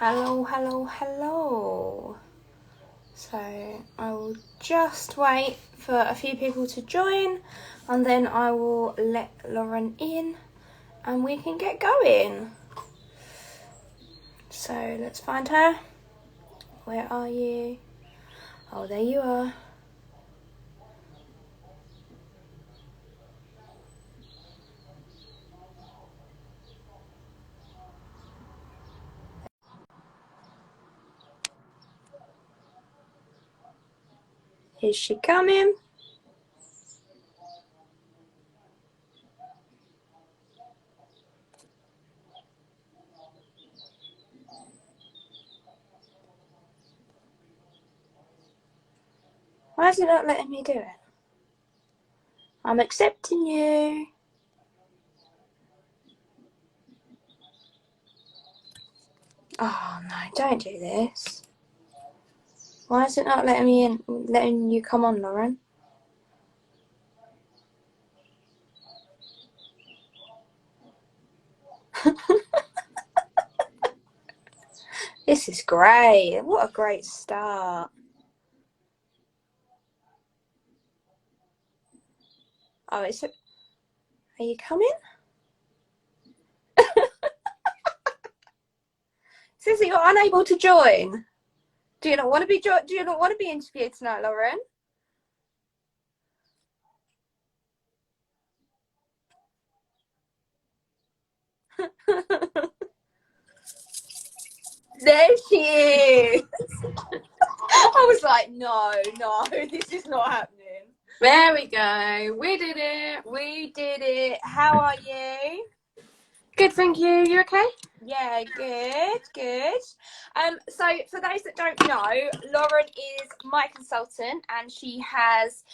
Hello. So I will just wait for a few people to join and then I will let Lauren in and we can get going. So let's find her. Where are you? Oh, there you are. Is she coming? Why is it not letting me do it? I'm accepting you. Oh no, don't do this. Why is it not letting me in, letting you come on, Lauren? This is great. What a great start. Oh, are you coming? Sissy, you're unable to join. Do you not want to be interviewed tonight, Lauren? There she is. I was like, no, this is not happening. There we go. We did it. How are you? Good, thank you. You okay? Yeah, good. So for those that don't know, Lauren is my consultant and she has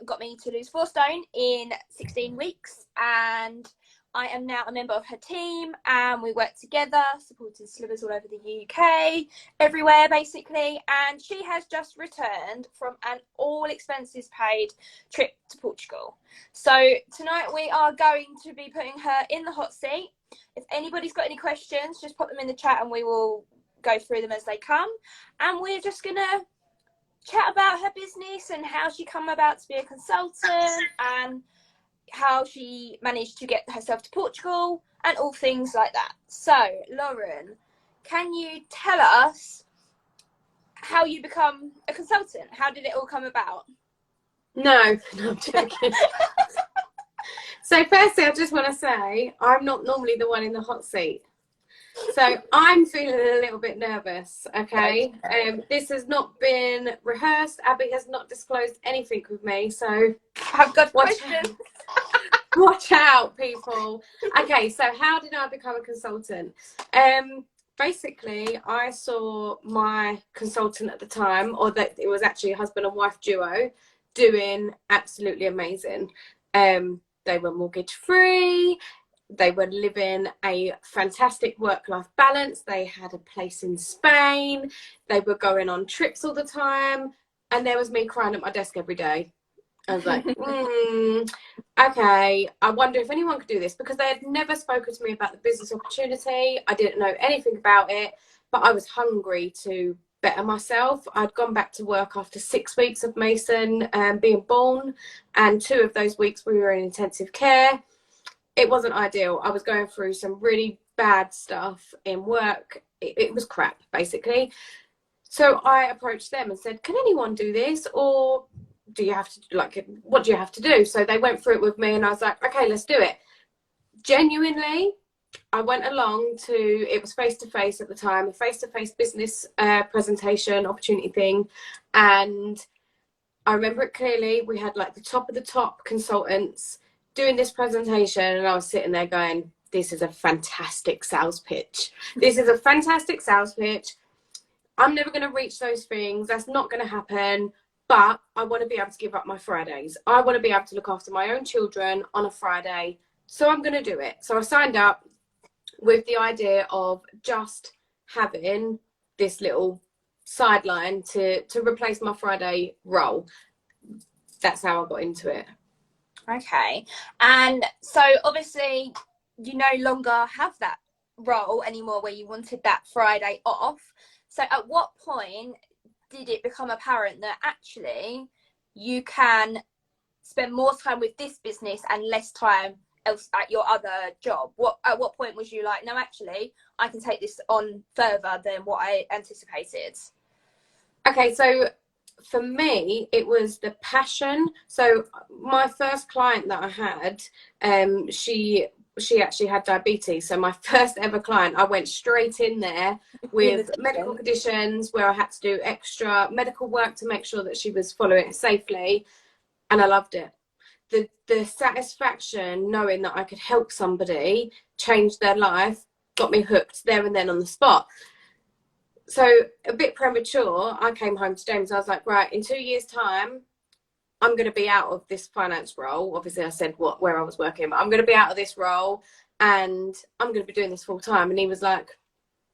got me to lose 4 stone in 16 weeks, and I am now a member of her team and we work together supporting slimmers all over the UK, everywhere basically, and she has just returned from an all expenses paid trip to Portugal. So tonight we are going to be putting her in the hot seat. If anybody's got any questions, just pop them in the chat and we will go through them as they come. And we're just going to chat about her business and how she come about to be a consultant and how she managed to get herself to Portugal and all things like that. So, Lauren, can you tell us how you become a consultant? How did it all come about? No, I'm joking. So firstly, I just want to say I'm not normally the one in the hot seat. So I'm feeling a little bit nervous, okay? This has not been rehearsed. Abbie has not disclosed anything with me, so I've got questions. Watch out, people. Okay, so how did I become a consultant? Basically, I saw my consultant at the time, or that it was actually a husband and wife duo, doing absolutely amazing. They were mortgage free. They were living a fantastic work-life balance. They had a place in Spain. They were going on trips all the time. And there was me crying at my desk every day. I was like, okay, I wonder if anyone could do this, because they had never spoken to me about the business opportunity. I didn't know anything about it, but I was hungry to better myself. I'd gone back to work after 6 weeks of Mason being born, and 2 of those weeks we were in intensive care. It wasn't ideal. I was going through some really bad stuff in work. It was crap, basically. So I approached them and said, can anyone do this, or do you have to, like, what do you have to do? So they went through it with me and I was like, okay, let's do it. Genuinely, I went along to, it was face-to-face at the time, a face-to-face business presentation opportunity thing. And I remember it clearly. We had like the top of the top consultants doing this presentation and I was sitting there going, this is a fantastic sales pitch. This is a fantastic sales pitch. I'm never going to reach those things. That's not going to happen. But I want to be able to give up my Fridays. I want to be able to look after my own children on a Friday. So I'm going to do it. So I signed up with the idea of just having this little sideline to replace my Friday role. That's how I got into it. Okay. And so obviously you no longer have that role anymore where you wanted that Friday off. So at what point did it become apparent that actually you can spend more time with this business and less time else at your other job? At what point was you like, no, actually I can take this on further than what I anticipated? Okay, so for me, it was the passion. So my first client that I had, she actually had diabetes. So my first ever client, I went straight in there with medical conditions where I had to do extra medical work to make sure that she was following it safely, and I loved it. The satisfaction knowing that I could help somebody change their life got me hooked there and then on the spot. So a bit premature, I came home to James. I was like, right, in 2 years' time, I'm going to be out of this finance role. Obviously, I said where I was working, but I'm going to be out of this role and I'm going to be doing this full time. And he was like,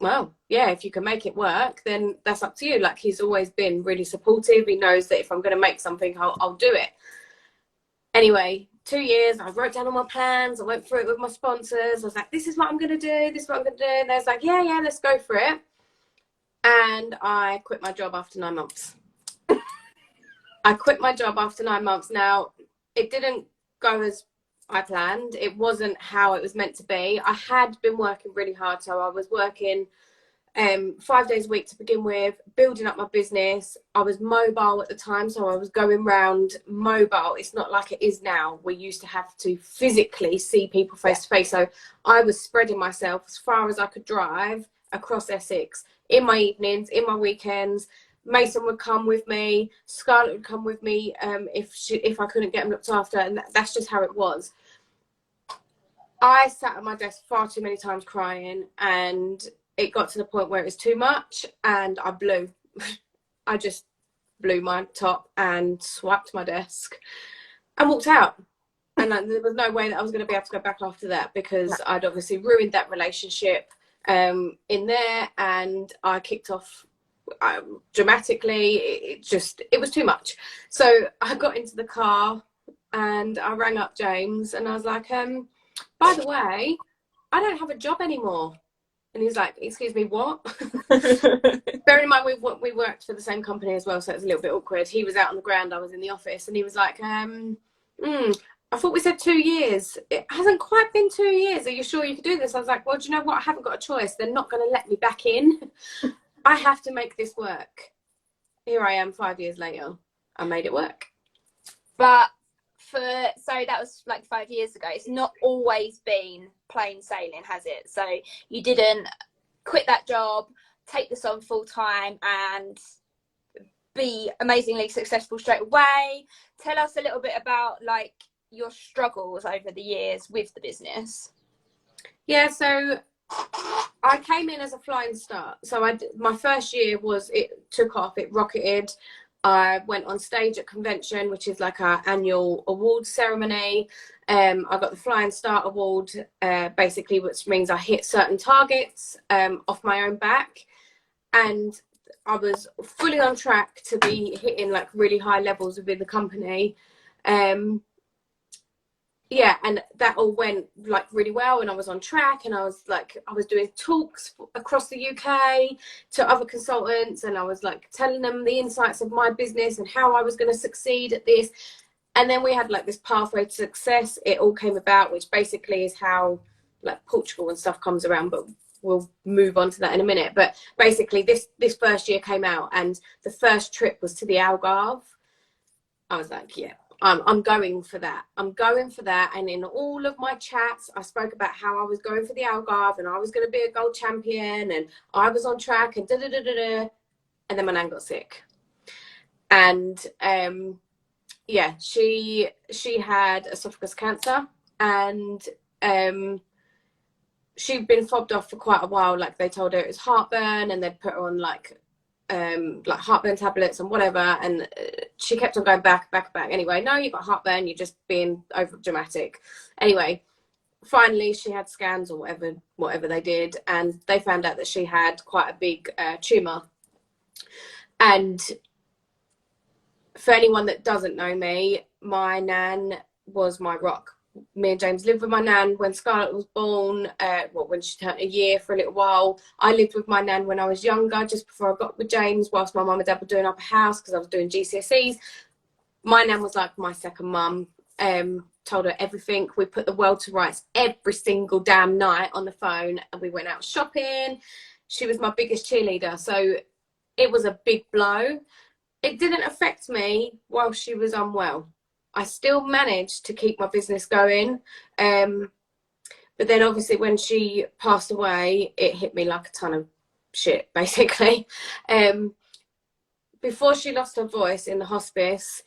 well, yeah, if you can make it work, then that's up to you. Like, he's always been really supportive. He knows that if I'm going to make something, I'll do it. Anyway, 2 years, I wrote down all my plans. I went through it with my sponsors. I was like, this is what I'm going to do. This is what I'm going to do. And they was like, yeah, let's go for it. And I quit my job after 9 months. I quit my job after 9 months. Now, it didn't go as I planned. It wasn't how it was meant to be. I had been working really hard. So I was working 5 days a week to begin with, building up my business. I was mobile at the time. So I was going around mobile. It's not like it is now. We used to have to physically see people face to face. So I was spreading myself as far as I could drive across Essex in my evenings, in my weekends. Mason would come with me, Scarlett would come with me if I couldn't get them looked after, and that's just how it was. I sat at my desk far too many times crying, and it got to the point where it was too much, and I blew. I just blew my top and swiped my desk and walked out. And there was no way that I was going to be able to go back after that, because I'd obviously ruined that relationship in there, and I kicked off dramatically. It was too much. So I got into the car and I rang up James and I was like, by the way, I don't have a job anymore. And he's like, excuse me, what? Bearing in mind we worked for the same company as well, so it was a little bit awkward. He was out on the ground, I was in the office, and he was like, I thought we said 2 years. It hasn't quite been 2 years. Are you sure you could do this? I was like, well, do you know what? I haven't got a choice. They're not going to let me back in. I have to make this work. Here I am 5 years later. I made it work. But so that was like 5 years ago. It's not always been plain sailing, has it? So you didn't quit that job, take this on full time and be amazingly successful straight away. Tell us a little bit about like your struggles over the years with the business. Yeah, so I came in as a flying start. So my first year it took off, it rocketed. I went on stage at convention, which is like our annual award ceremony. I got the Flying Start Award, basically, which means I hit certain targets off my own back. And I was fully on track to be hitting like really high levels within the company. Yeah, and that all went like really well, and I was on track, and I was doing talks across the UK to other consultants, and I was like telling them the insights of my business and how I was going to succeed at this. And then we had like this pathway to success. It all came about, which basically is how like Portugal and stuff comes around, but we'll move on to that in a minute. But basically this first year came out, and the first trip was to the Algarve. I was like, yeah, I'm going for that. I'm going for that. And in all of my chats, I spoke about how I was going for the Algarve and I was going to be a gold champion and I was on track and da-da-da-da-da. And then my nan got sick. And yeah, she had esophagus cancer, and she'd been fobbed off for quite a while. Like they told her it was heartburn, and they'd put her on like heartburn tablets and whatever, and she kept on going back. Anyway, no, you've got heartburn, you're just being over dramatic. Anyway, finally she had scans or whatever they did, and they found out that she had quite a big tumor. And for anyone that doesn't know me, my nan was my rock. me and James lived with my nan when Scarlett was born, when she turned a year for a little while. I lived with my nan when I was younger, just before I got with James, whilst my mum and dad were doing up a house because I was doing GCSEs. My nan was like my second mum. Told her everything. We put the world to rights every single damn night on the phone, and we went out shopping. She was my biggest cheerleader, so it was a big blow. It didn't affect me while she was unwell. I still managed to keep my business going. But then obviously when she passed away, it hit me like a ton of shit, basically. Before she lost her voice in the hospice,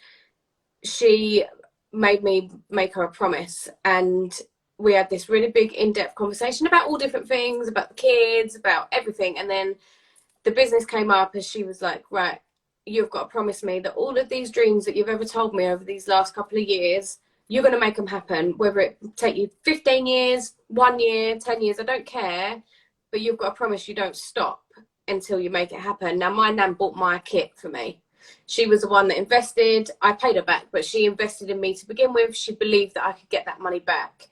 she made me make her a promise. And we had this really big in-depth conversation about all different things, about the kids, about everything. And then the business came up and she was like, right, you've got to promise me that all of these dreams that you've ever told me over these last couple of years, you're going to make them happen, whether it take you 15 years, 1 year, 10 years, I don't care, but you've got to promise you don't stop until you make it happen. Now, my nan bought my kit for me. She was the one that invested. I paid her back, but she invested in me to begin with. She believed that I could get that money back.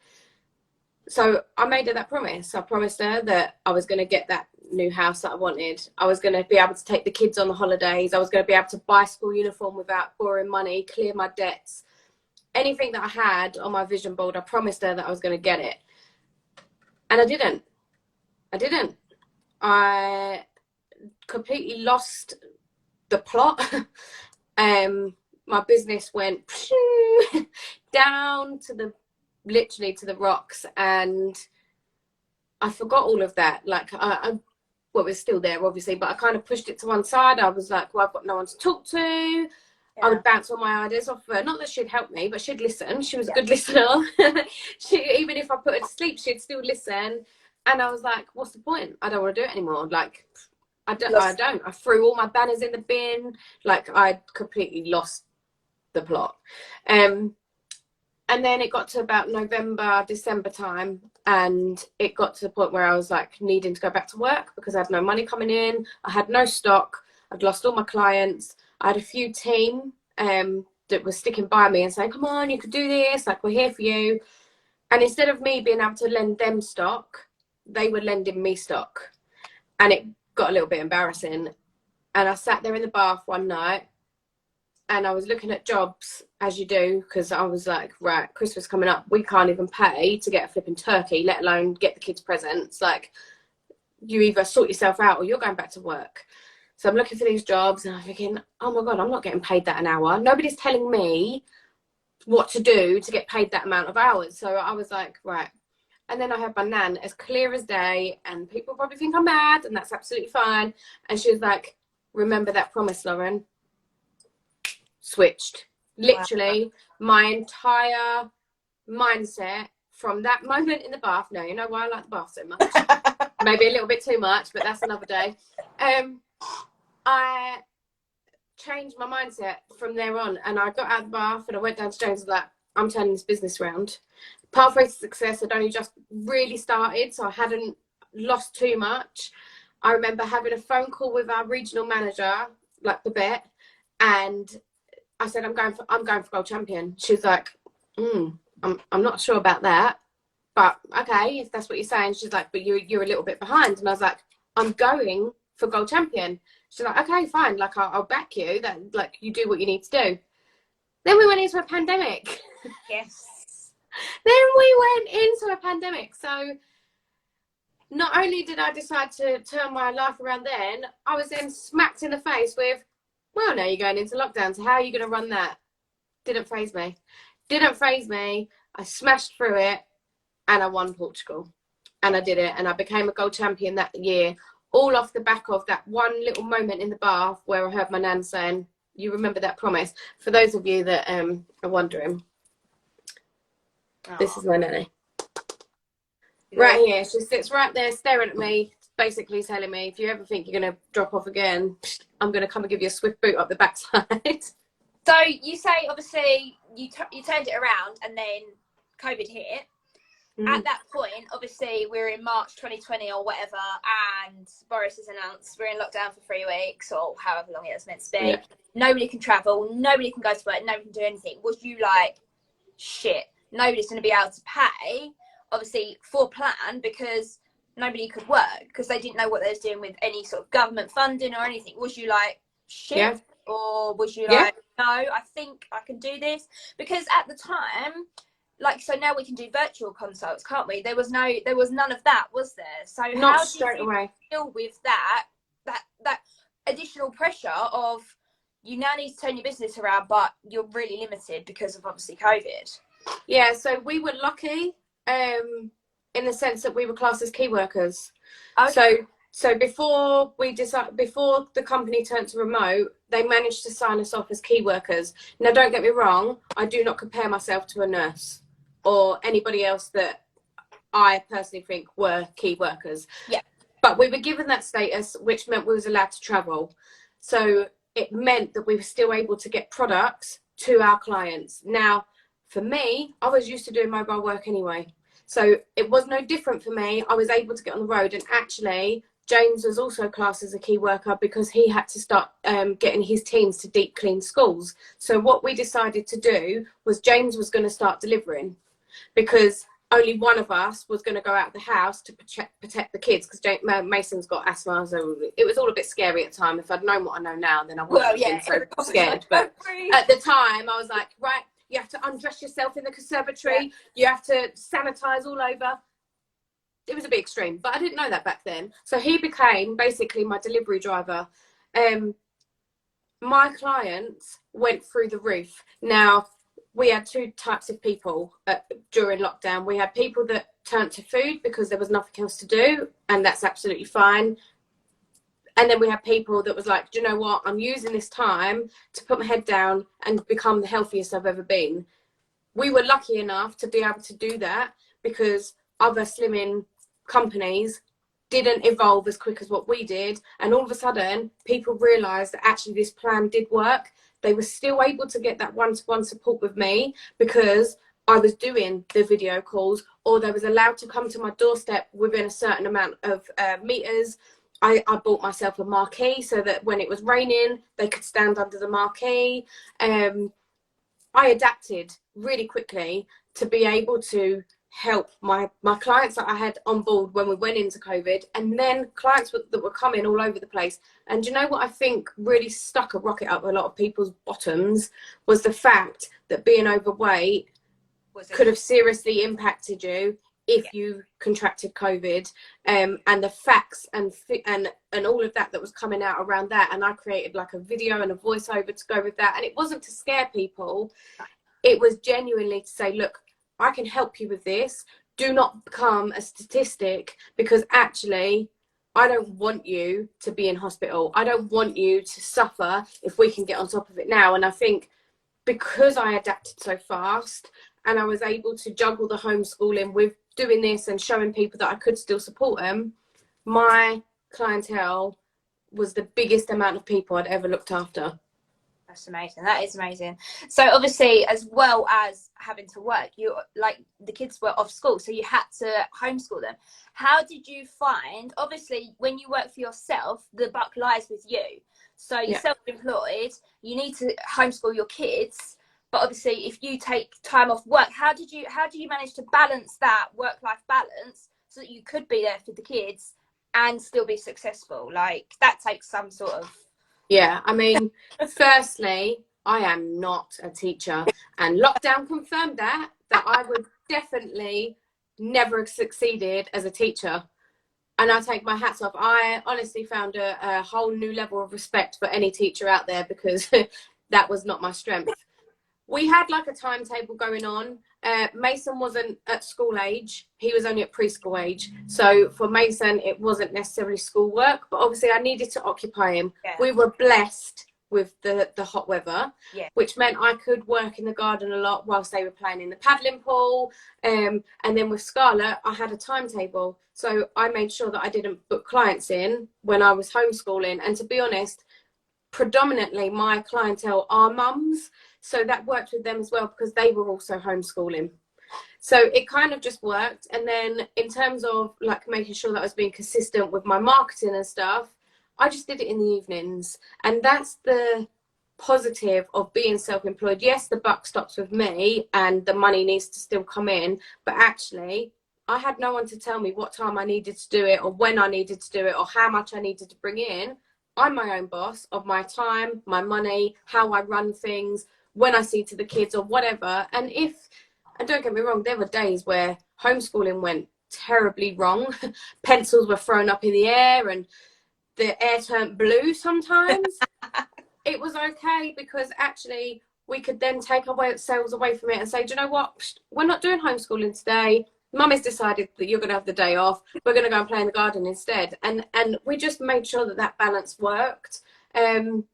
So I made her that promise. I promised her that I was going to get that new house that I wanted. I was going to be able to take the kids on the holidays. I was going to be able to buy school uniform without borrowing money, clear my debts. Anything that I had on my vision board, I promised her that I was going to get it. And I didn't. I completely lost the plot. My business went down to literally to the rocks, and I forgot all of that. Like, well, it's still there, obviously, but I kind of pushed it to one side. I was like, well, I've got no one to talk to. Yeah. I would bounce all my ideas off her. Not that she'd help me, but she'd listen. She was a good listener. Even if I put her to sleep, she'd still listen. And I was like, what's the point? I don't want to do it anymore. Like, I don't. I threw all my banners in the bin. Like, I completely lost the plot. And then it got to about November, December time, and it got to the point where I was like needing to go back to work because I had no money coming in. I had no stock. I'd lost all my clients. I had a few team that was sticking by me and saying, come on, you could do this. Like, we're here for you. And instead of me being able to lend them stock, they were lending me stock. And it got a little bit embarrassing. And I sat there in the bath one night, and I was looking at jobs, as you do, because I was like, right, Christmas coming up. We can't even pay to get a flipping turkey, let alone get the kids presents. Like, you either sort yourself out or you're going back to work. So I'm looking for these jobs, and I'm thinking, oh, my God, I'm not getting paid that an hour. Nobody's telling me what to do to get paid that amount of hours. So I was like, right. And then I had my nan as clear as day, and people probably think I'm mad, and that's absolutely fine. And she was like, remember that promise, Lauren. Switched. Literally, wow. My entire mindset from that moment in the bath. Now, you know why I like the bath so much. Maybe a little bit too much, but that's another day. I changed my mindset from there on, and I got out of the bath and I went down to James and was like, I'm turning this business around. Pathway to Success had only just really started, so I hadn't lost too much. I remember having a phone call with our regional manager, like Babette, and I said, I'm going for Gold Champion. She's like, I'm not sure about that, but okay, if that's what you're saying. She's like, but you're a little bit behind. And I was like, I'm going for Gold Champion. She's like, okay, fine. Like, I'll back you. That, like, you do what you need to do. Then we went into a pandemic. Yes. Then we went into a pandemic. So not only did I decide to turn my life around then, I was then smacked in the face with, well, now you're going into lockdown, so how are you going to run that? Didn't faze me. I smashed through it, and I won Portugal. And I did it, and I became a Gold Champion that year, all off the back of that one little moment in the bath where I heard my nan saying, you remember that promise? For those of you that are wondering, This is my nanny. Right here, she sits right there staring at me, basically telling me, if you ever think you're going to drop off again, I'm going to come and give you a swift boot up the backside. So you say, obviously, you turned it around and then COVID hit. At that point, obviously, we're in March 2020 or whatever, and Boris has announced we're in lockdown for 3 weeks or however long it was meant to be. Yeah. Nobody can travel, nobody can go to work, nobody can do anything. Was you like, shit, nobody's going to be able to pay, obviously, for plan because nobody could work because they didn't know what they was doing with any sort of government funding or anything. Was you like, shit? Yeah. Or was you like, no, I think I can do this? Because at the time, like, so now we can do virtual consults, can't we? There was none of that, was there? So Not how straight did you away. deal with that additional pressure of you now need to turn your business around, but you're really limited because of obviously COVID? Yeah, so we were lucky in the sense that we were classed as key workers. Okay. So before the company turned to remote, they managed to sign us off as key workers. Now, don't get me wrong, I do not compare myself to a nurse or anybody else that I personally think were key workers. Yeah. But we were given that status, which meant we was allowed to travel. So it meant that we were still able to get products to our clients. Now, for me, I was used to doing mobile work anyway. So it was no different for me. I was able to get on the road. And actually, James was also classed as a key worker because he had to start getting his teams to deep clean schools. So what we decided to do was James was going to start delivering because only one of us was going to go out of the house to protect the kids because Mason's got asthma. So it was all a bit scary at the time. If I'd known what I know now, then I wouldn't have been so scared. But at the time, I was like, right, you have to undress yourself in the conservatory. Yeah. You have to sanitize all over. It was a bit extreme, but I didn't know that back then. So he became basically my delivery driver. My clients went through the roof. Now, we had two types of people during lockdown. We had people that turned to food because there was nothing else to do, and that's absolutely fine. And then we had people that was like, do you know what? I'm using this time to put my head down and become the healthiest I've ever been. We were lucky enough to be able to do that because other slimming companies didn't evolve as quick as what we did. And all of a sudden, people realised that actually this plan did work. They were still able to get that one-to-one support with me because I was doing the video calls, or they was allowed to come to my doorstep within a certain amount of meters. I bought myself a marquee so that when it was raining, they could stand under the marquee. I adapted really quickly to be able to help my clients that I had on board when we went into COVID, and then clients that were coming all over the place. And you know what I think really stuck a rocket up a lot of people's bottoms was the fact that being overweight could have seriously impacted you if you contracted COVID, and the facts and all of that was coming out around that. And I created like a video and a voiceover to go with that. And it wasn't to scare people. It was genuinely to say, look, I can help you with this. Do not become a statistic, because actually I don't want you to be in hospital. I don't want you to suffer if we can get on top of it now. And I think because I adapted so fast and I was able to juggle the homeschooling with doing this and showing people that I could still support them, my clientele was the biggest amount of people I'd ever looked after. That's amazing. That is amazing. So obviously, as well as having to work, you like the kids were off school, so you had to homeschool them. How did you find, obviously, when you work for yourself, the buck lies with you. So you're self-employed, you need to homeschool your kids. But obviously, if you take time off work, how do you manage to balance that work-life balance so that you could be there for the kids and still be successful? Like, that takes some sort of... Yeah, I mean, firstly, I am not a teacher, and lockdown confirmed that I would definitely never have succeeded as a teacher. And I take my hats off. I honestly found a whole new level of respect for any teacher out there, because that was not my strength. We had like a timetable going on. Mason wasn't at school age. He was only at preschool age. So for Mason, it wasn't necessarily schoolwork, but obviously I needed to occupy him. Yeah. We were blessed with the hot weather, which meant I could work in the garden a lot whilst they were playing in the paddling pool. And then with Scarlett, I had a timetable. So I made sure that I didn't book clients in when I was homeschooling. And to be honest, predominantly my clientele are mums. So that worked with them as well, because they were also homeschooling. So it kind of just worked. And then in terms of like making sure that I was being consistent with my marketing and stuff, I just did it in the evenings. And that's the positive of being self-employed. Yes, the buck stops with me and the money needs to still come in, but actually I had no one to tell me what time I needed to do it or when I needed to do it or how much I needed to bring in. I'm my own boss of my time, my money, how I run things, when I see to the kids or whatever. And don't get me wrong, there were days where homeschooling went terribly wrong. Pencils were thrown up in the air and the air turned blue sometimes. It was okay because actually we could then take ourselves away from it and say, do you know what? We're not doing homeschooling today. Mum has decided that you're going to have the day off. We're going to go and play in the garden instead. And we just made sure that that balance worked. And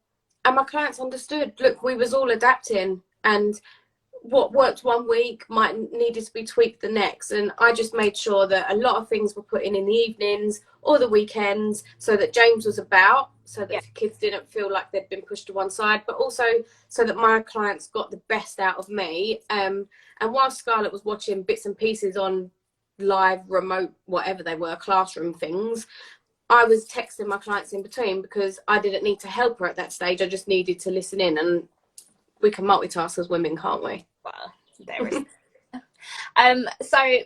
my clients understood, look, we was all adapting, and what worked one week might needed to be tweaked the next. And I just made sure that a lot of things were put in the evenings or the weekends so that James was about, so that the kids didn't feel like they'd been pushed to one side, but also so that my clients got the best out of me. And while Scarlett was watching bits and pieces on live, remote, whatever they were, classroom things, I was texting my clients in between because I didn't need to help her at that stage. I just needed to listen in, and we can multitask as women, can't we? Well, there is. So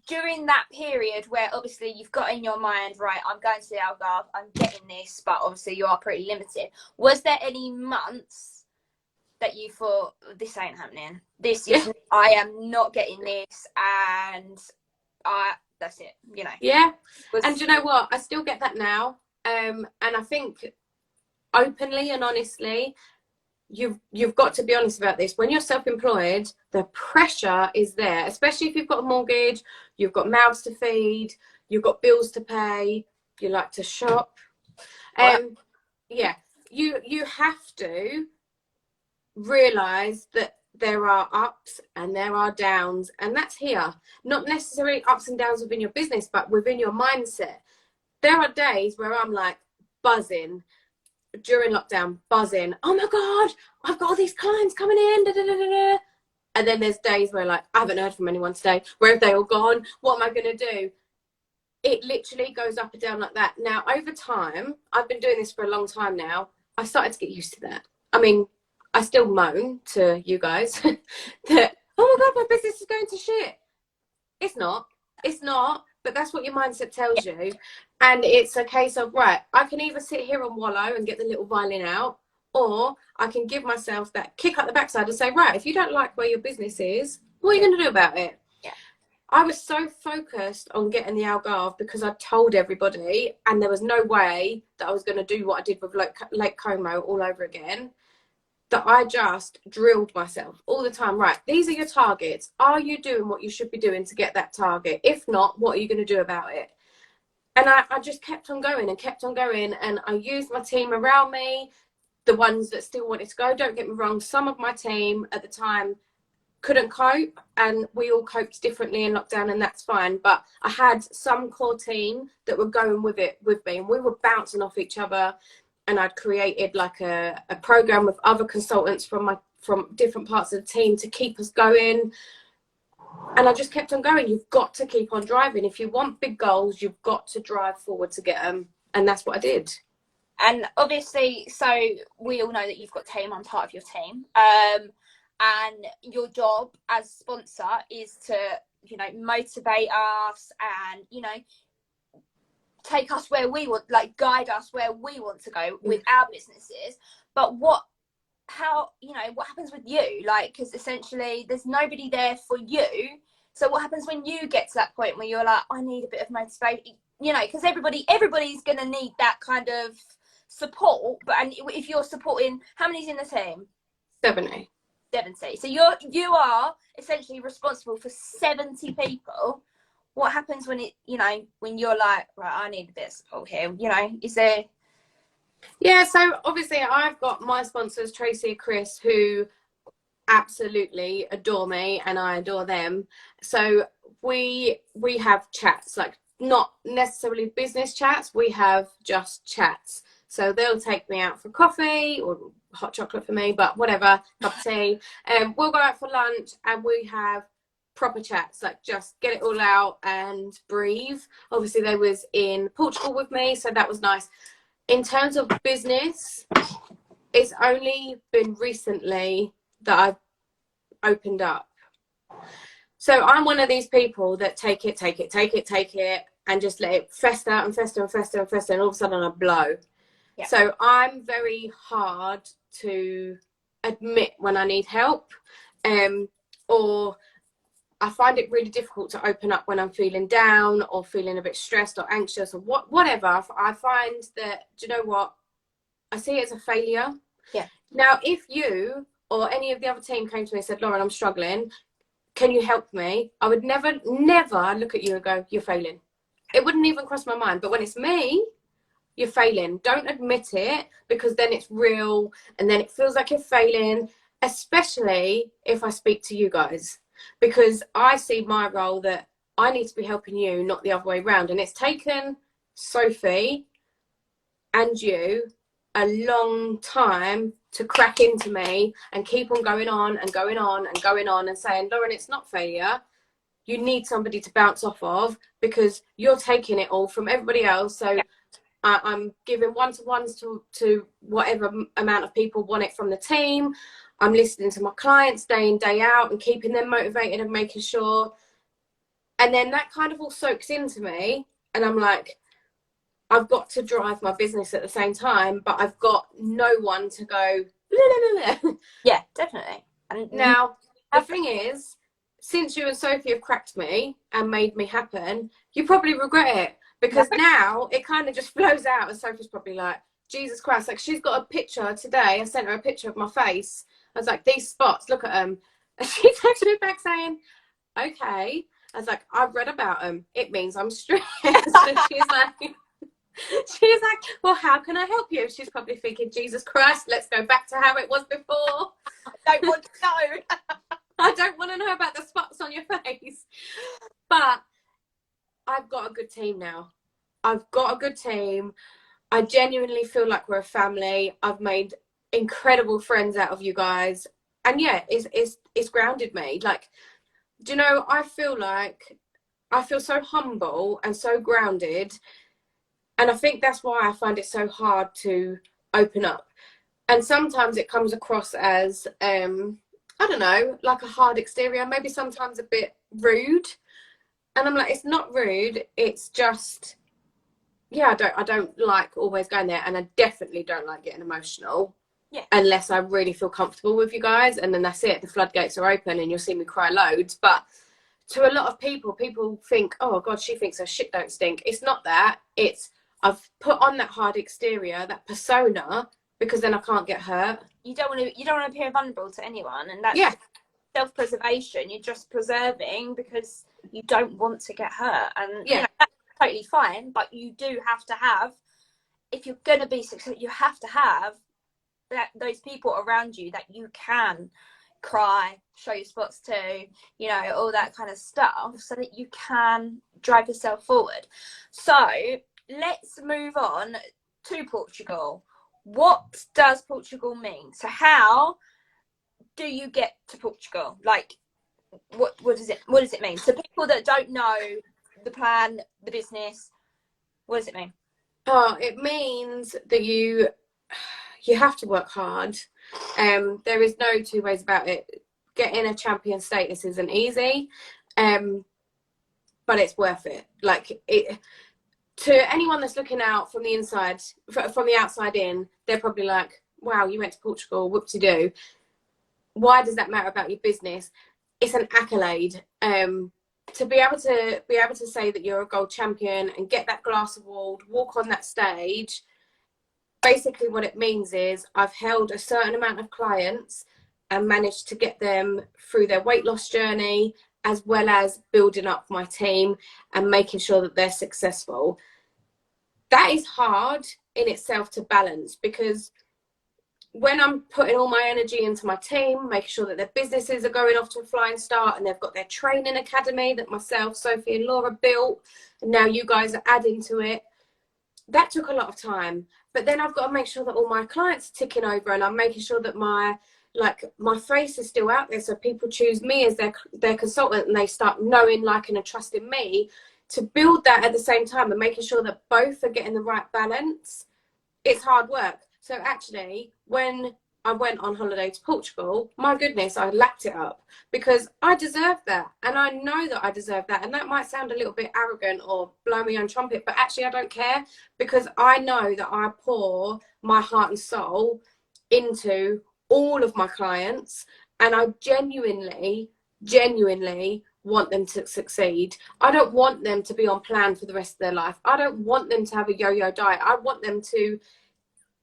during that period where obviously you've got in your mind, right, I'm going to the Algarve, I'm getting this, but obviously you are pretty limited. Was there any months that you thought, this ain't happening? This is, I am not getting this, and that's it, you know? Yeah. And you know what? I still get that now. And I think openly and honestly, you've got to be honest about this. When you're self-employed, the pressure is there, especially if you've got a mortgage, you've got mouths to feed, you've got bills to pay, you like to shop. Yeah, you have to realize that there are ups and there are downs, and that's here. Not necessarily ups and downs within your business, but within your mindset. There are days where I'm like buzzing during lockdown, buzzing. Oh my God, I've got all these clients coming in. Da, da, da, da, da. And then there's days where like, I haven't heard from anyone today. Where have they all gone? What am I going to do? It literally goes up and down like that. Now, over time, I've been doing this for a long time now. I started to get used to that. I mean, I still moan to you guys that, oh my God, my business is going to shit. It's not, but that's what your mindset tells you. And it's a case of, right, I can either sit here and wallow and get the little violin out, or I can give myself that kick up the backside and say, right, if you don't like where your business is, what are you going to do about it? Yeah. I was so focused on getting the Algarve because I told everybody, and there was no way that I was going to do what I did with Lake Como all over again, that I just drilled myself all the time. Right, these are your targets. Are you doing what you should be doing to get that target? If not, what are you going to do about it? And I just kept on going and kept on going. And I used my team around me, the ones that still wanted to go. Don't get me wrong, some of my team at the time couldn't cope, and we all coped differently in lockdown, and that's fine. But I had some core team that were going with it with me, and we were bouncing off each other. And I'd created like a program with other consultants from different parts of the team to keep us going. And I just kept on going. You've got to keep on driving. If you want big goals, you've got to drive forward to get them. And that's what I did. And obviously, so we all know that you've got team. I'm part of your team. And your job as sponsor is to, you know, motivate us and, you know, take us where we want, like guide us where we want to go with our businesses. But how, you know, what happens with you? Like, because essentially there's nobody there for you. So what happens when you get to that point where you're like, I need a bit of motivation, you know, because everybody's going to need that kind of support. But and if you're supporting, how many's in the team? 70. So you are essentially responsible for 70 people. What happens when when you're like, right, I need a bit of support here, you know, is there? Yeah, so obviously I've got my sponsors, Tracy, Chris, who absolutely adore me and I adore them. So we have chats, like not necessarily business chats, we have just chats. So they'll take me out for coffee or hot chocolate for me, but whatever, cup of tea. We'll go out for lunch and we have proper chats, like just get it all out and breathe. Obviously they was in Portugal with me, so that was nice. In terms of business, It's only been recently that I've opened up. So I'm one of these people that take it, and just let it fester and fester and fester and fester, and all of a sudden I blow. Yeah. So I'm very hard to admit when I need help, or I find it really difficult to open up when I'm feeling down or feeling a bit stressed or anxious or whatever. I find that, do you know what? I see it as a failure. Yeah. Now, if you or any of the other team came to me and said, Lauren, I'm struggling, can you help me? I would never look at you and go, you're failing. It wouldn't even cross my mind. But when it's me, you're failing. Don't admit it, because then it's real and then it feels like you're failing, especially if I speak to you guys, because I see my role that I need to be helping you, not the other way around. And it's taken Sophie and you a long time to crack into me and keep on going on and going on and going on and saying, Lauren, it's not failure. You need somebody to bounce off of, because you're taking it all from everybody else. So I'm giving one-to-ones to whatever amount of people want it from the team. I'm listening to my clients day in, day out, and keeping them motivated and making sure. And then that kind of all soaks into me. And I'm like, I've got to drive my business at the same time, but I've got no one to go, blah, blah, blah. Yeah, definitely. And now, the thing is, since you and Sophie have cracked me and made me happen, you probably regret it. Because now it kind of just flows out, and Sophie's probably like, Jesus Christ. Like, she's got a picture today. I sent her a picture of my face. I was like, these spots, look at them. And she texted me back saying, okay. I was like, I've read about them. It means I'm stressed. And she's like, well, how can I help you? She's probably thinking, Jesus Christ, let's go back to how it was before. I don't want to know. I don't want to know about the spots on your face. But I've got a good team now. I've got a good team. I genuinely feel like we're a family. I've made incredible friends out of you guys. And yeah, it's grounded me. Like, do you know, I feel so humble and so grounded. And I think that's why I find it so hard to open up. And sometimes it comes across as, I don't know, like a hard exterior, maybe sometimes a bit rude. And I'm like, it's not rude. It's just, yeah, I don't like always going there. And I definitely don't like getting emotional. Yeah. Unless I really feel comfortable with you guys. And then that's it. The floodgates are open and you'll see me cry loads. But to a lot of people think, oh, God, she thinks her shit don't stink. It's not that. It's, I've put on that hard exterior, that persona, because then I can't get hurt. You don't want to appear vulnerable to anyone. And that's self-preservation. You're just preserving because you don't want to get hurt. And you know, that's totally fine, but you do have to have, if you're going to be successful, you have to have those people around you that you can cry, show your spots to, you know, all that kind of stuff, so that you can drive yourself forward. So let's move on to Portugal. What does Portugal mean? So how do you get to Portugal? Like, what does it mean? So people that don't know the plan, the business, what does it mean? Oh, it means that you have to work hard. There is no two ways about it. Getting a champion status isn't easy, but it's worth it. Like, it, to anyone that's looking out from the inside, from the outside in, they're probably like, wow, you went to Portugal, whoop-de-doo. Why does that matter about your business? It's an accolade. To be able to say that you're a gold champion and get that glass award, walk on that stage, basically what it means is I've held a certain amount of clients and managed to get them through their weight loss journey, as well as building up my team and making sure that they're successful. That is hard in itself to balance, because when I'm putting all my energy into my team, making sure that their businesses are going off to a flying start and they've got their training academy that myself, Sophie and Laura built, and now you guys are adding to it, that took a lot of time. But then I've got to make sure that all my clients are ticking over, and I'm making sure that my face is still out there, so people choose me as their consultant, and they start knowing, liking and trusting me. To build that at the same time and making sure that both are getting the right balance, it's hard work. So actually, when I went on holiday to Portugal, my goodness, I lapped it up because I deserve that. And I know that I deserve that. And that might sound a little bit arrogant or blow my own trumpet, but actually I don't care, because I know that I pour my heart and soul into all of my clients, and I genuinely want them to succeed. I don't want them to be on plan for the rest of their life. I don't want them to have a yo-yo diet. I want them to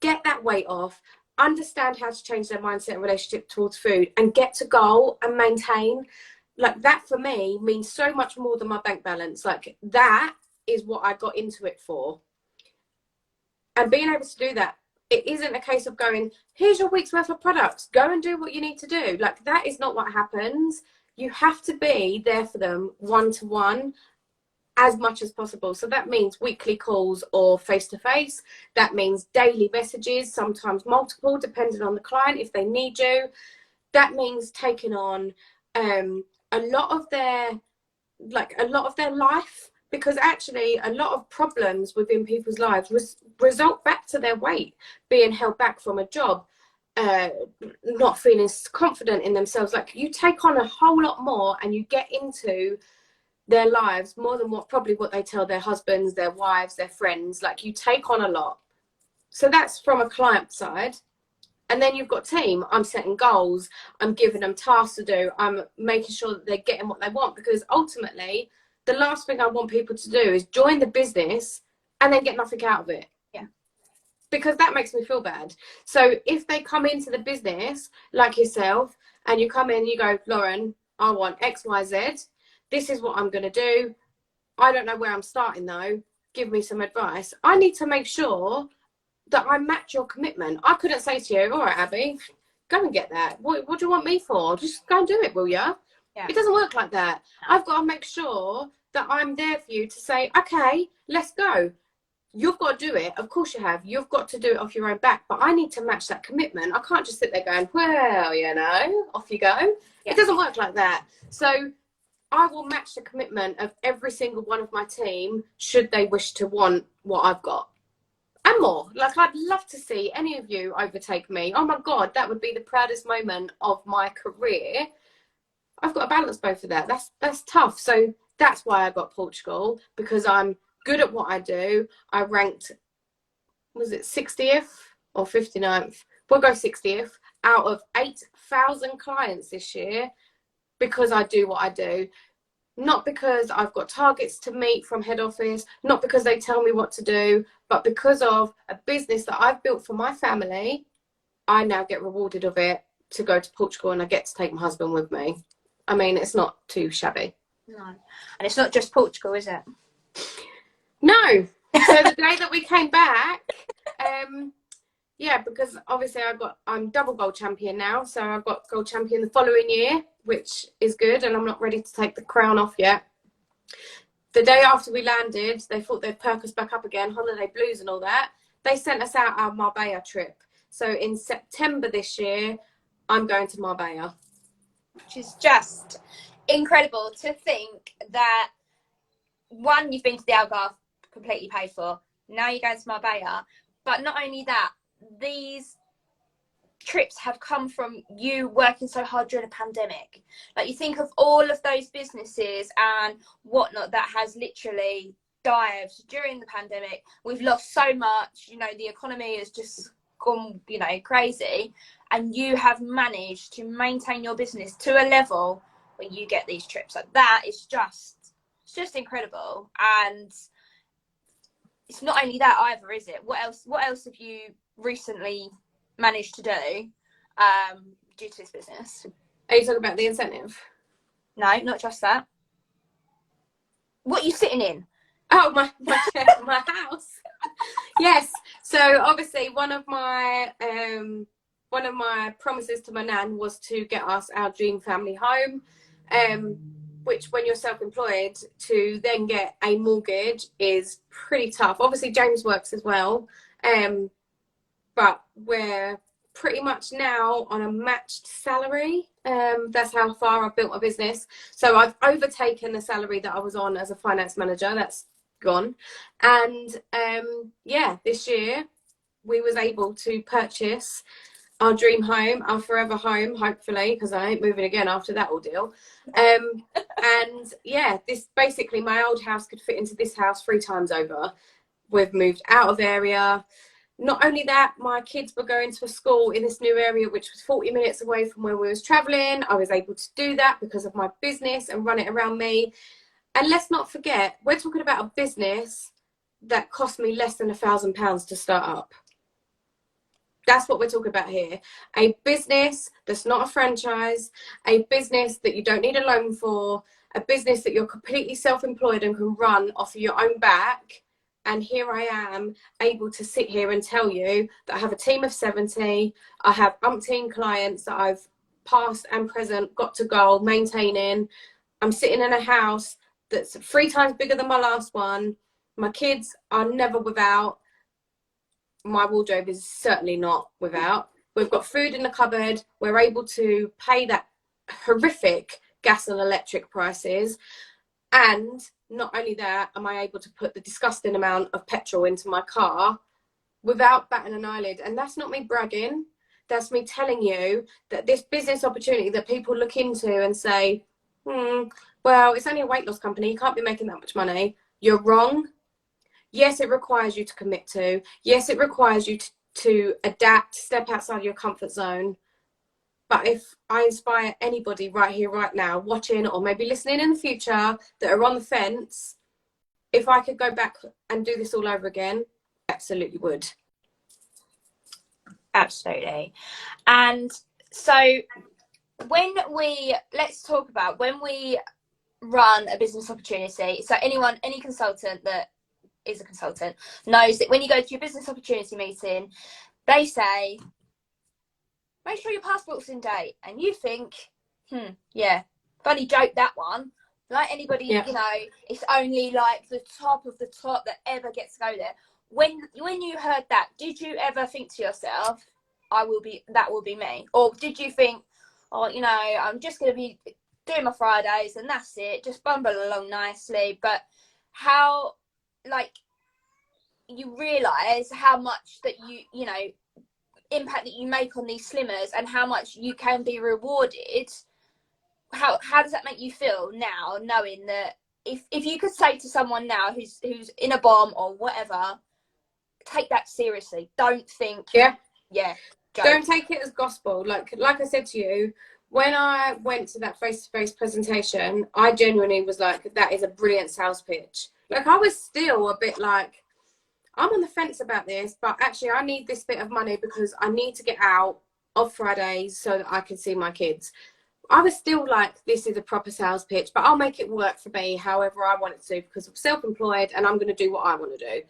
get that weight off, understand how to change their mindset and relationship towards food, and get to goal and maintain. Like, that for me means so much more than my bank balance. Like, that is what I got into it for. And being able to do that, it isn't a case of going, here's your week's worth of products, go and do what you need to do. Like, that is not what happens. You have to be there for them one-to-one as much as possible. So that means weekly calls or face-to-face. That means daily messages, sometimes multiple, depending on the client, if they need you. That means taking on a lot of their life, because actually a lot of problems within people's lives result back to their weight, being held back from a job, not feeling confident in themselves. Like, you take on a whole lot more, and you get into their lives more than what they tell their husbands, their wives, their friends. Like, you take on a lot. So that's from a client side. And then you've got team. I'm setting goals, I'm giving them tasks to do, I'm making sure that they're getting what they want, because ultimately the last thing I want people to do is join the business and then get nothing out of it. Yeah. Because that makes me feel bad. So if they come into the business like yourself, and you come in and you go, Lauren, I want X, Y, Z. This is what I'm going to do. I don't know where I'm starting though. Give me some advice. I need to make sure that I match your commitment. I couldn't say to you, all right, Abbie, go and get that. What do you want me for? Just go and do it, will you? Yeah. It doesn't work like that. I've got to make sure that I'm there for you to say, okay, let's go. You've got to do it. Of course you have. You've got to do it off your own back. But I need to match that commitment. I can't just sit there going, well, you know, off you go. Yeah. It doesn't work like that. So I will match the commitment of every single one of my team should they wish to want what I've got. And more. Like, I'd love to see any of you overtake me. Oh my God, that would be the proudest moment of my career. I've got to balance both of that. That's tough. So that's why I got Portugal, because I'm good at what I do. I ranked, was it 60th or 59th? We'll go 60th out of 8,000 clients this year, because I do what I do. Not because I've got targets to meet from head office, not because they tell me what to do, but because of a business that I've built for my family. I now get rewarded of it to go to Portugal, and I get to take my husband with me. I mean, it's not too shabby. No. And it's not just Portugal, is it? No. So the day that we came back, yeah, because obviously I'm double gold champion now. So I've got gold champion the following year, which is good. And I'm not ready to take the crown off yet. The day after we landed, they thought they'd perk us back up again, holiday blues and all that. They sent us out our Marbella trip. So in September this year, I'm going to Marbella. Which is just incredible to think that, one, you've been to the Algarve, completely paid for. Now you're going to Marbella. But not only that, these trips have come from you working so hard during a pandemic. Like, you think of all of those businesses and whatnot that has literally dived during the pandemic. We've lost so much, you know, the economy has just gone, you know, crazy, and you have managed to maintain your business to a level where you get these trips. Like, that is just incredible. And it's not only that either, is it? What else have you recently managed to do due to this business? Are you talking about the incentive? No, not just that. What are you sitting in? Oh, my house. Yes. So obviously one of my promises to my nan was to get us our dream family home, which, when you're self-employed, to then get a mortgage is pretty tough. Obviously James works as well, but we're pretty much now on a matched salary. That's how far I've built my business. So I've overtaken the salary that I was on as a finance manager. That's gone. And yeah, this year we was able to purchase our dream home, our forever home, hopefully, because I ain't moving again after that ordeal. And yeah, this basically, my old house could fit into this house 3 times over. We've moved out of area. Not only that, my kids were going to a school in this new area, which was 40 minutes away from where we was traveling. I was able to do that because of my business and run it around me. And let's not forget, we're talking about a business that cost me less than £1,000 to start up. That's what we're talking about here. A business that's not a franchise, a business that you don't need a loan for, a business that you're completely self-employed and can run off of your own back. And here I am, able to sit here and tell you that I have a team of 70. I have umpteen clients that I've past and present got to goal, maintaining. I'm sitting in a house that's 3 times bigger than my last one. My kids are never without. My wardrobe is certainly not without. We've got food in the cupboard. We're able to pay that horrific gas and electric prices. And not only that, am I able to put the disgusting amount of petrol into my car without batting an eyelid. And that's not me bragging. That's me telling you that this business opportunity that people look into and say, well, it's only a weight loss company. You can't be making that much money. You're wrong. Yes, it requires you to commit to. Yes, it requires you to adapt, step outside your comfort zone. But if I inspire anybody right here, right now, watching or maybe listening in the future that are on the fence, if I could go back and do this all over again, I absolutely would. Absolutely. And so let's talk about when we run a business opportunity. So any consultant that is a consultant knows that when you go to your business opportunity meeting, they say, make sure your passport's in date. And you think, yeah, funny joke, that one. Like anybody, you know, it's only like the top of the top that ever gets to go there. When you heard that, did you ever think to yourself, that will be me? Or did you think, oh, you know, I'm just going to be doing my Fridays and that's it, just bumble along nicely? But how, like, you realise how much that you know, impact that you make on these slimmers and how much you can be rewarded. How does that make you feel now, knowing that if you could say to someone now who's in a bomb or whatever, take that seriously, don't think joke. Don't take it as gospel. Like I said to you, when I went to that face-to-face presentation, I genuinely was like, that is a brilliant sales pitch. Like, I was still a bit like, I'm on the fence about this, but actually I need this bit of money because I need to get out of Fridays so that I can see my kids. I was still like, this is a proper sales pitch, but I'll make it work for me however I want it to because I'm self-employed and I'm going to do what I want to do.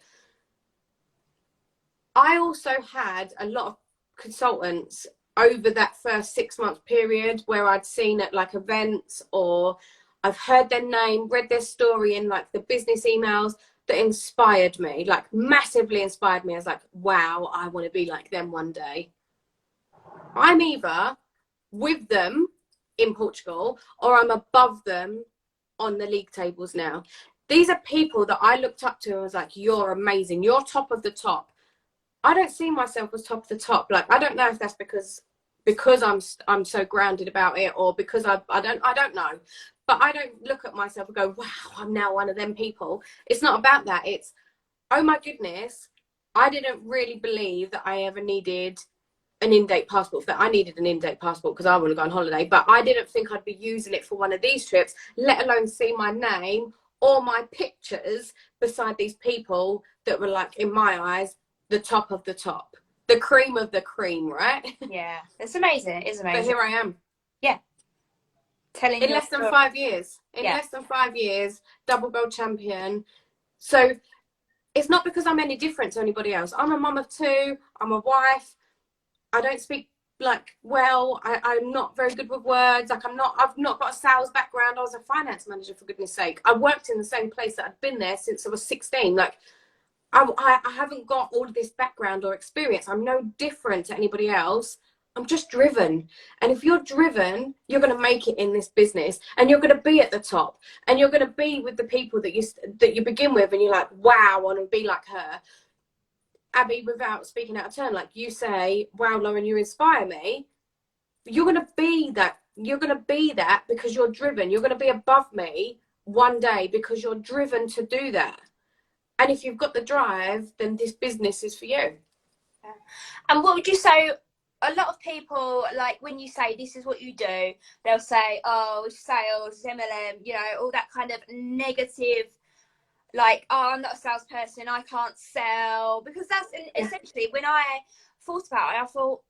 I also had a lot of consultants over that first 6-month period where I'd seen at like events or I've heard their name, read their story in like the business emails that inspired me, like massively inspired me. I was like, wow, I want to be like them one day. I'm either with them in Portugal or I'm above them on the league tables now. These are people that I looked up to and was like, you're amazing, you're top of the top. I don't see myself as top of the top. Like, I don't know if that's because I'm so grounded about it or because I don't know. But I don't look at myself and go, wow, I'm now one of them people. It's not about that. It's, oh my goodness, I didn't really believe that I ever needed an in-date passport. That I needed an in-date passport because I want to go on holiday. But I didn't think I'd be using it for one of these trips, let alone see my name or my pictures beside these people that were, like, in my eyes, the top of the top. The cream of the cream, right? Yeah, it's amazing. It is amazing. But here I am. Yeah. Telling in less than 5 years. Less than 5 years, double gold champion. So it's not because I'm any different to anybody else. I'm a mum of 2. I'm a wife. I don't speak I'm not very good with words. Like, I've not got a sales background. I was a finance manager, for goodness sake. I worked in the same place that I'd been there since I was 16. Like, I haven't got all of this background or experience. I'm no different to anybody else. I'm just driven. And if you're driven, you're going to make it in this business and you're going to be at the top and you're going to be with the people that you begin with and you're like, wow, I want to be like her. Abbie, without speaking out of turn, like you say, wow, Lauren, you inspire me. You're going to be that. You're going to be that because you're driven. You're going to be above me one day because you're driven to do that. And if you've got the drive, then this business is for you. Yeah. And what would you say? A lot of people, like when you say this is what you do, they'll say, oh, sales, MLM, you know, all that kind of negative, like, oh, I'm not a salesperson, I can't sell. Because that's essentially, when I thought about it, I thought,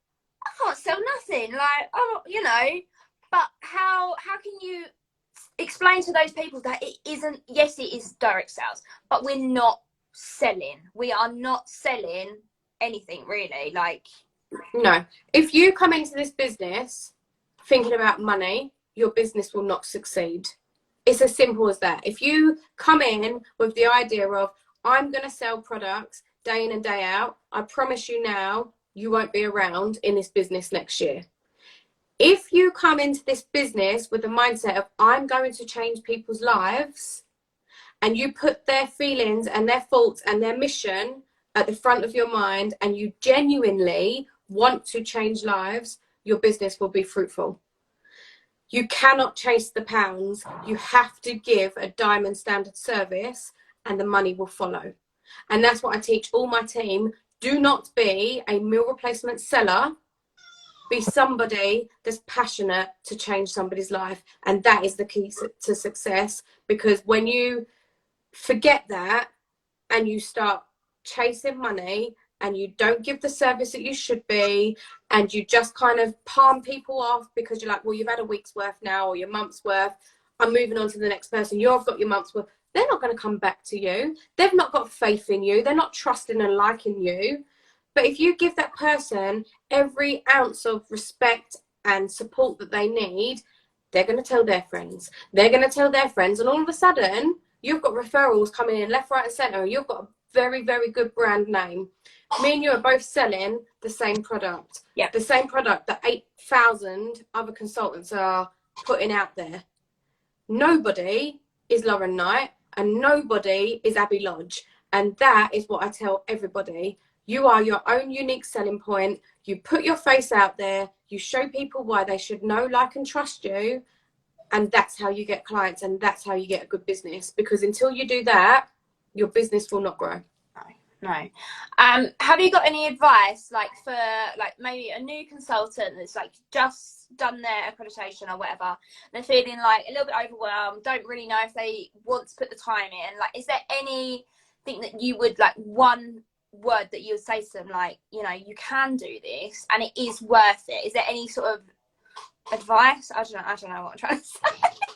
I can't sell nothing. Like, oh, you know, but how can you explain to those people that it isn't, yes, it is direct sales, but we're not selling. We are not selling anything really. Like, no, if you come into this business thinking about money, your business will not succeed. It's as simple as that. If you come in with the idea of, I'm going to sell products day in and day out, I promise you now, you won't be around in this business next year. If you come into this business with the mindset of, I'm going to change people's lives, and you put their feelings and their faults and their mission at the front of your mind, and you genuinely want to change lives, your business will be fruitful. You cannot chase the pounds. You have to give a diamond standard service and the money will follow. And that's what I teach all my team. Do not be a meal replacement seller. Be somebody that's passionate to change somebody's life. And that is the key to success, because when you forget that and you start chasing money and you don't give the service that you should be, and you just kind of palm people off because you're like, well, you've had a week's worth now or your month's worth, I'm moving on to the next person, you've got your month's worth, they're not going to come back to you. They've not got faith in you. They're not trusting and liking you. But if you give that person every ounce of respect and support that they need, they're going to tell their friends. They're going to tell their friends. And all of a sudden, you've got referrals coming in left, right, and centre. And you've got a very, very good brand name. Me and you are both selling the same product. Yeah. The same product that 8,000 other consultants are putting out there. Nobody is Lauren Knight and nobody is Abbie Lodge. And that is what I tell everybody. You are your own unique selling point. You put your face out there. You show people why they should know, like, and trust you. And that's how you get clients, and that's how you get a good business. Because until you do that, your business will not grow. No. Have you got any advice, like, for like maybe a new consultant that's like just done their accreditation or whatever, they're feeling like a little bit overwhelmed, don't really know if they want to put the time in? Like, is there anything that you would, like, one word that you would say to them, like, you know, you can do this and it is worth it? Is there any sort of advice? I don't know what I'm trying to say.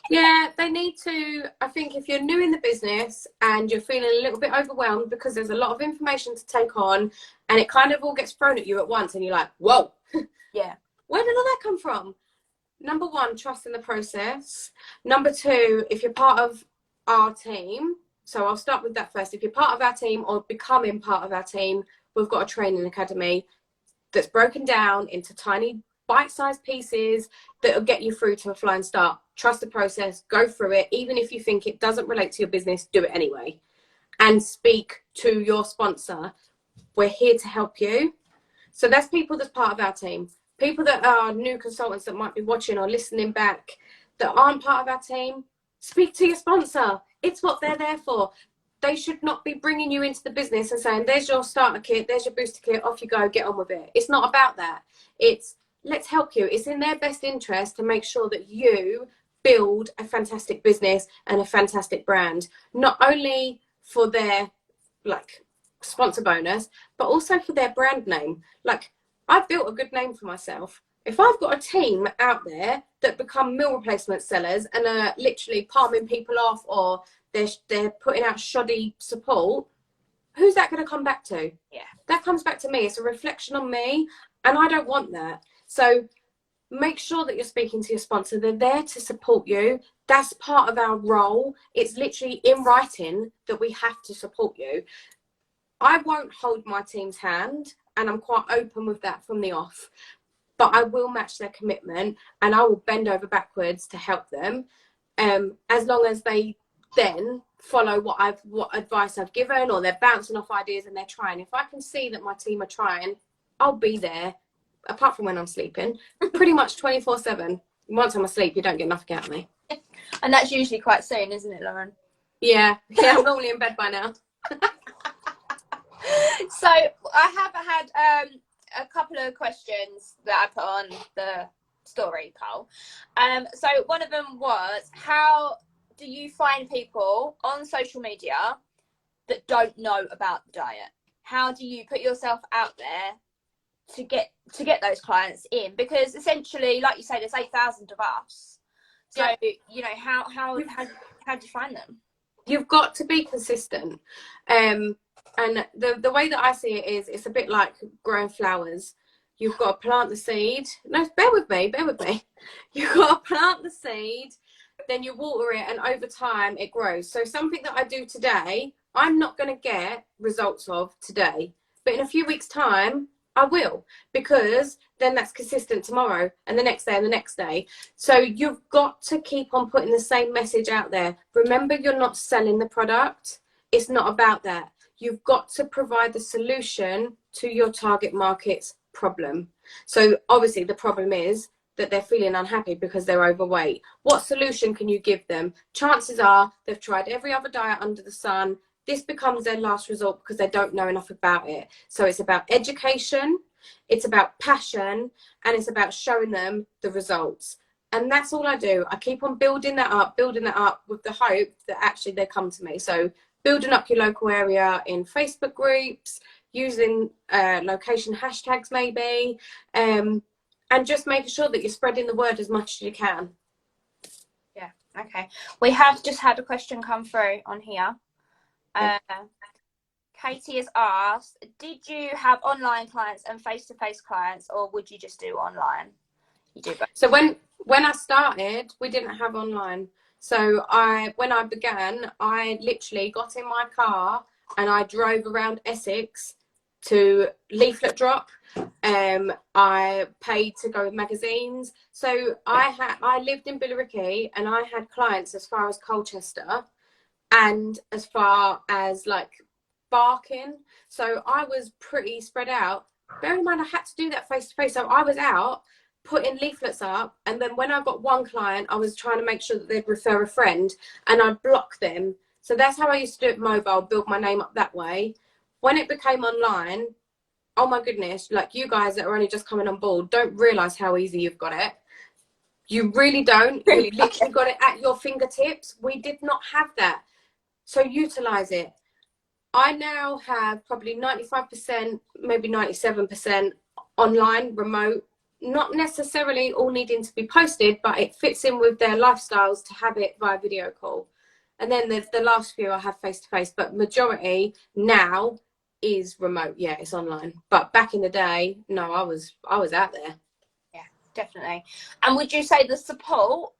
Yeah, they need to. I think if you're new in the business and you're feeling a little bit overwhelmed because there's a lot of information to take on and it kind of all gets thrown at you at once and you're like, whoa, Yeah, where did all that come from? Number one, trust in the process. Number two, if you're part of our team, so I'll start with that first. If you're part of our team or becoming part of our team, we've got a training academy that's broken down into tiny bite-sized pieces that will get you through to a flying start. Trust the process, go through it. Even if you think it doesn't relate to your business, do it anyway. And speak to your sponsor. We're here to help you. So that's people that's part of our team. People that are new consultants that might be watching or listening back that aren't part of our team, speak to your sponsor. It's what they're there for. They should not be bringing you into the business and saying, there's your starter kit, there's your booster kit, off you go, get on with it. It's not about that. It's, let's help you. It's in their best interest to make sure that you build a fantastic business and a fantastic brand, not only for their, like, sponsor bonus, but also for their brand name. Like, I've built a good name for myself. If I've got a team out there that become meal replacement sellers and are literally palming people off, or they're putting out shoddy support, who's that going to come back to? Yeah, that comes back to me. It's a reflection on me, and I don't want that. So make sure that you're speaking to your sponsor. They're there to support you. That's part of our role. It's literally in writing that we have to support you. I won't hold my team's hand, and I'm quite open with that from the off, but I will match their commitment and I will bend over backwards to help them, as long as they then follow what advice I've given, or they're bouncing off ideas and they're trying. If I can see that my team are trying, I'll be there, apart from when I'm sleeping, pretty much 24/7. Once I'm asleep, you don't get nothing out of me. And that's usually quite soon, isn't it, Lauren? Yeah, I'm normally in bed by now. So I have had a couple of questions that I put on the story poll. So one of them was, how do you find people on social media that don't know about the diet? How do you put yourself out there to get those clients in? Because essentially, like you say, there's 8,000 of us. So you know, how do you find them? You've got to be consistent. And the way that I see it is, it's a bit like growing flowers. You've got to plant the seed. No, bear with me. You've got to plant the seed, then you water it, and over time it grows. So something that I do today, I'm not going to get results of today, but in a few weeks' time, I will, because then that's consistent tomorrow and the next day and the next day. So you've got to keep on putting the same message out there. Remember, you're not selling the product. It's not about that. You've got to provide the solution to your target market's problem. So obviously the problem is that they're feeling unhappy because they're overweight. What solution can you give them? Chances are they've tried every other diet under the sun. This becomes their last resort because they don't know enough about it. So it's about education, it's about passion, and it's about showing them the results. And that's all I do. I keep on building that up with the hope that actually they come to me. So building up your local area in Facebook groups, using location hashtags maybe, and just making sure that you're spreading the word as much as you can. Yeah, okay. We have just had a question come through on here. Katie has asked, did you have online clients and face-to-face clients, or would you just do online? You do both. So when I started, we didn't have online. So when I began, I literally got in my car and I drove around Essex to leaflet drop. I paid to go with magazines. So I lived in Billericay and I had clients as far as Colchester and as far as like Barking. So I was pretty spread out. Bear in mind, I had to do that face to face. So I was out putting leaflets up, and then when I got one client, I was trying to make sure that they'd refer a friend, and I'd block them. So that's how I used to do it mobile, build my name up that way. When it became online, oh my goodness, like you guys that are only just coming on board don't realize how easy you've got it. You really don't. You've literally got it at your fingertips. We did not have that. So utilize it. I now have probably 95%, maybe 97% online, remote, not necessarily all needing to be posted, but it fits in with their lifestyles to have it via video call. And then the last few I have face to face, but majority now is remote. Yeah, it's online. But back in the day, no, I was out there. Yeah, definitely. And would you say the support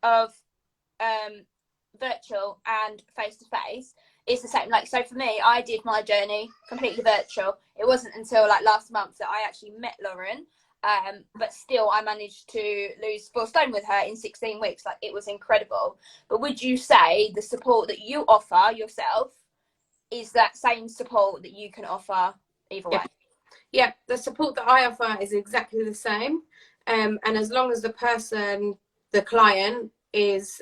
of virtual and face to face is the same? Like, so for me, I did my journey completely virtual. It wasn't until like last month that I actually met Lauren. But still, I managed to lose 4 stone with her in 16 weeks. Like, it was incredible. But would you say the support that you offer yourself is that same support that you can offer either way? Yeah, the support that I offer is exactly the same. And as long as the client is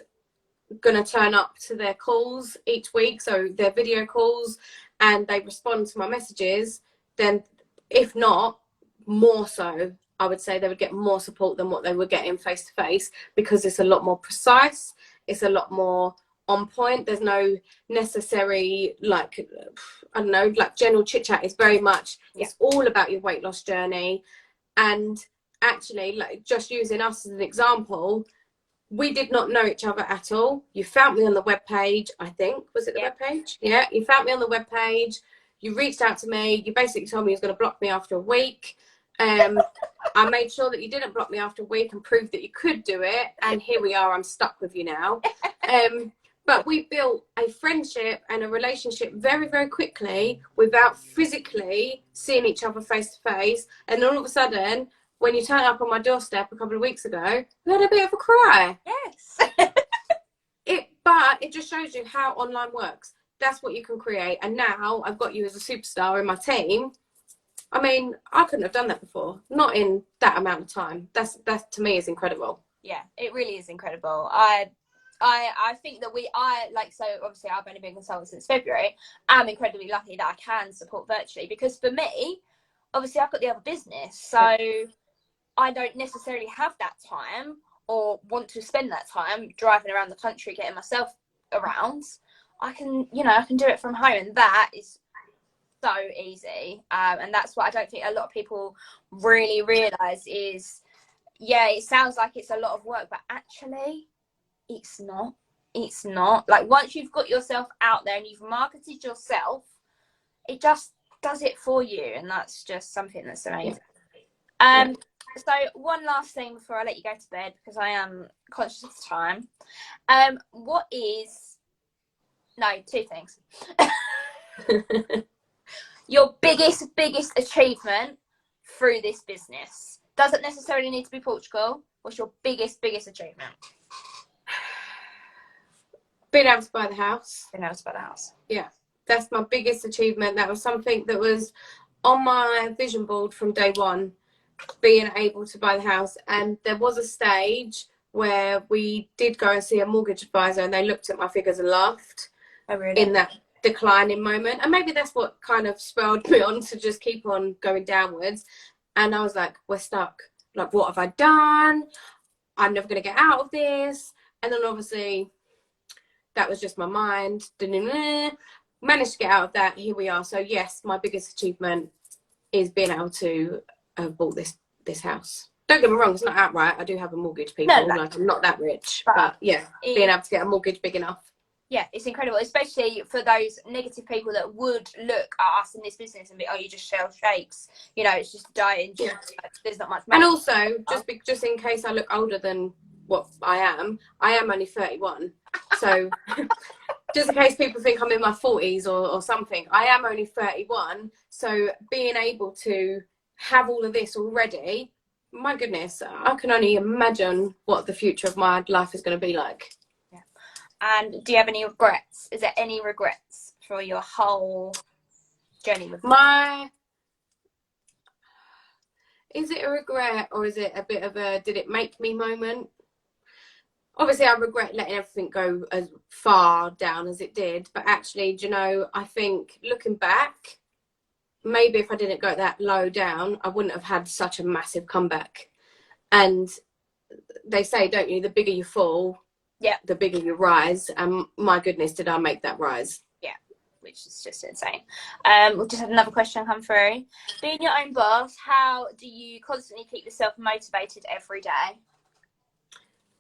going to turn up to their calls each week, so their video calls, and they respond to my messages, then if not, more so, I would say they would get more support than what they were getting face to face, because it's a lot more precise, it's a lot more on point. There's no necessary, like, I don't know, like general chit chat. It's very much, it's all about your weight loss journey. And actually, like, just using us as an example, we did not know each other at all. You found me on the webpage, I think. Was it the webpage? Yeah, you found me on the webpage. You reached out to me. You basically told me you was going to block me after a week. I made sure that you didn't block me after a week and proved that you could do it. And here we are. I'm stuck with you now. But we built a friendship and a relationship very, very quickly without physically seeing each other face to face. And all of a sudden, when you turned up on my doorstep a couple of weeks ago, we had a bit of a cry. Yes. But it just shows you how online works. That's what you can create. And now I've got you as a superstar in my team. I mean, I couldn't have done that before, not in that amount of time. That to me is incredible. Yeah, it really is incredible. I think that so obviously I've only been a consultant since February. I'm incredibly lucky that I can support virtually, because for me, obviously I've got the other business, so I don't necessarily have that time or want to spend that time driving around the country getting myself around. I can do it from home, and that is so easy. And that's what I don't think a lot of people really realise is, yeah, it sounds like it's a lot of work, but actually it's not. It's not. Like, once you've got yourself out there and you've marketed yourself, it just does it for you, and that's just something that's amazing. So one last thing before I let you go to bed, because I am conscious of the time. Two things. Your biggest achievement through this business. Doesn't necessarily need to be Portugal. What's your biggest achievement? Being able to buy the house. Being able to buy the house. Yeah, that's my biggest achievement. That was something that was on my vision board from day one, being able to buy the house. And there was a stage where we did go and see a mortgage advisor, and they looked at my figures and laughed. Oh, really? In that declining moment. And maybe that's what kind of spurred me on to just keep on going downwards. And I was like, we're stuck. Like, what have I done? I'm never going to get out of this. And then obviously that was just my mind. Managed to get out of that. Here we are. So yes, my biggest achievement is being able to have bought this house. Don't get me wrong, it's not outright. I do have a mortgage, people. No. Like, I'm not that rich. But yeah, being able to get a mortgage big enough. Yeah, it's incredible, especially for those negative people that would look at us in this business and be, oh, you just sell shakes. You know, it's just a diet. Yeah. There's not much money. And also, just in case I look older than what I am only 31. So just in case people think I'm in my 40s or something, I am only 31. So being able to have all of this already, my goodness, I can only imagine what the future of my life is going to be like. And do you have any regrets? Is there any regrets for your whole journey with Is it a regret, or is it a bit of a did it make me moment? Obviously, I regret letting everything go as far down as it did. But actually, do you know, I think looking back, maybe if I didn't go that low down, I wouldn't have had such a massive comeback. And they say, don't you, the bigger you fall, yeah, the bigger you rise. And my goodness, did I make that rise? Yeah, which is just insane. We'll just have another question come through. Being your own boss, how do you constantly keep yourself motivated every day?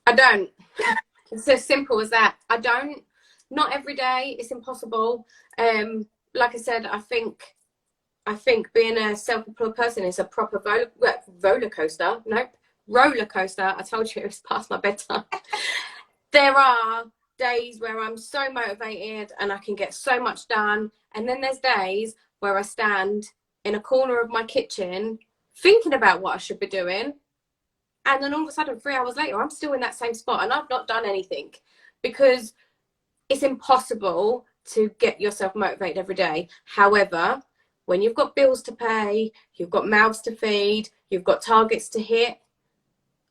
I don't. It's as simple as that. I don't. Not every day. It's impossible. Like I said, I think being a self-employed person is a proper roller coaster. Nope, roller coaster. I told you it's past my bedtime. There are days where I'm so motivated and I can get so much done. And then there's days where I stand in a corner of my kitchen thinking about what I should be doing. And then all of a sudden, 3 hours later, I'm still in that same spot and I've not done anything, because it's impossible to get yourself motivated every day. However, when you've got bills to pay, you've got mouths to feed, you've got targets to hit,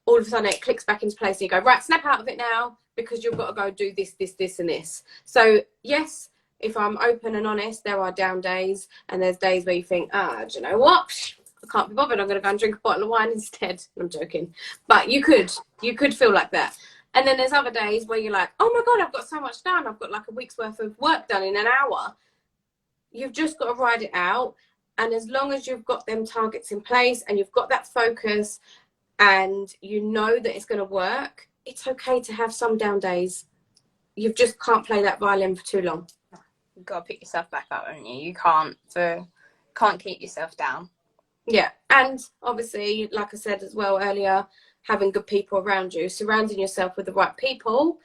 all of a sudden it clicks back into place and you go, right, snap out of it now, because you've got to go do this, this, this, and this. So yes, if I'm open and honest, there are down days, and there's days where you think, do you know what? I can't be bothered. I'm going to go and drink a bottle of wine instead. I'm joking. But you could feel like that. And then there's other days where you're like, oh my God, I've got so much done. I've got like a week's worth of work done in an hour. You've just got to ride it out. And as long as you've got them targets in place and you've got that focus and you know that it's going to work, it's okay to have some down days. You just can't play that violin for too long. You've got to pick yourself back up, haven't you? You can't keep yourself down. Yeah, and obviously, like I said as well earlier, having good people around you, surrounding yourself with the right people,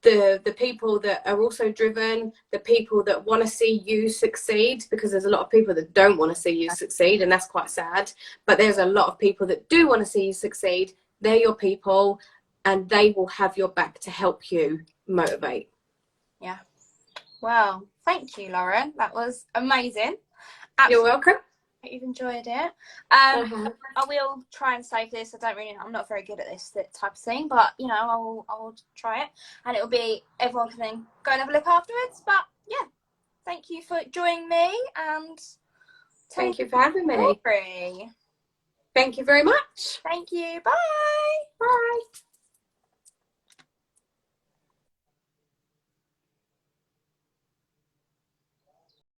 the people that are also driven, the people that want to see you succeed, because there's a lot of people that don't want to see you succeed, and that's quite sad. But there's a lot of people that do want to see you succeed. They're your people, and they will have your back to help you motivate. Yeah. Well, thank you, Lauren. That was amazing. You're Absolutely. welcome. You've enjoyed it. Uh-huh. I will try and save this. I'm not very good at this type of thing, but you know, I will try it, and it will be everyone can then go and have a look afterwards. But yeah, thank you for joining me and Thank you for having me. Story. Thank you very much. Thank you. Bye. Bye.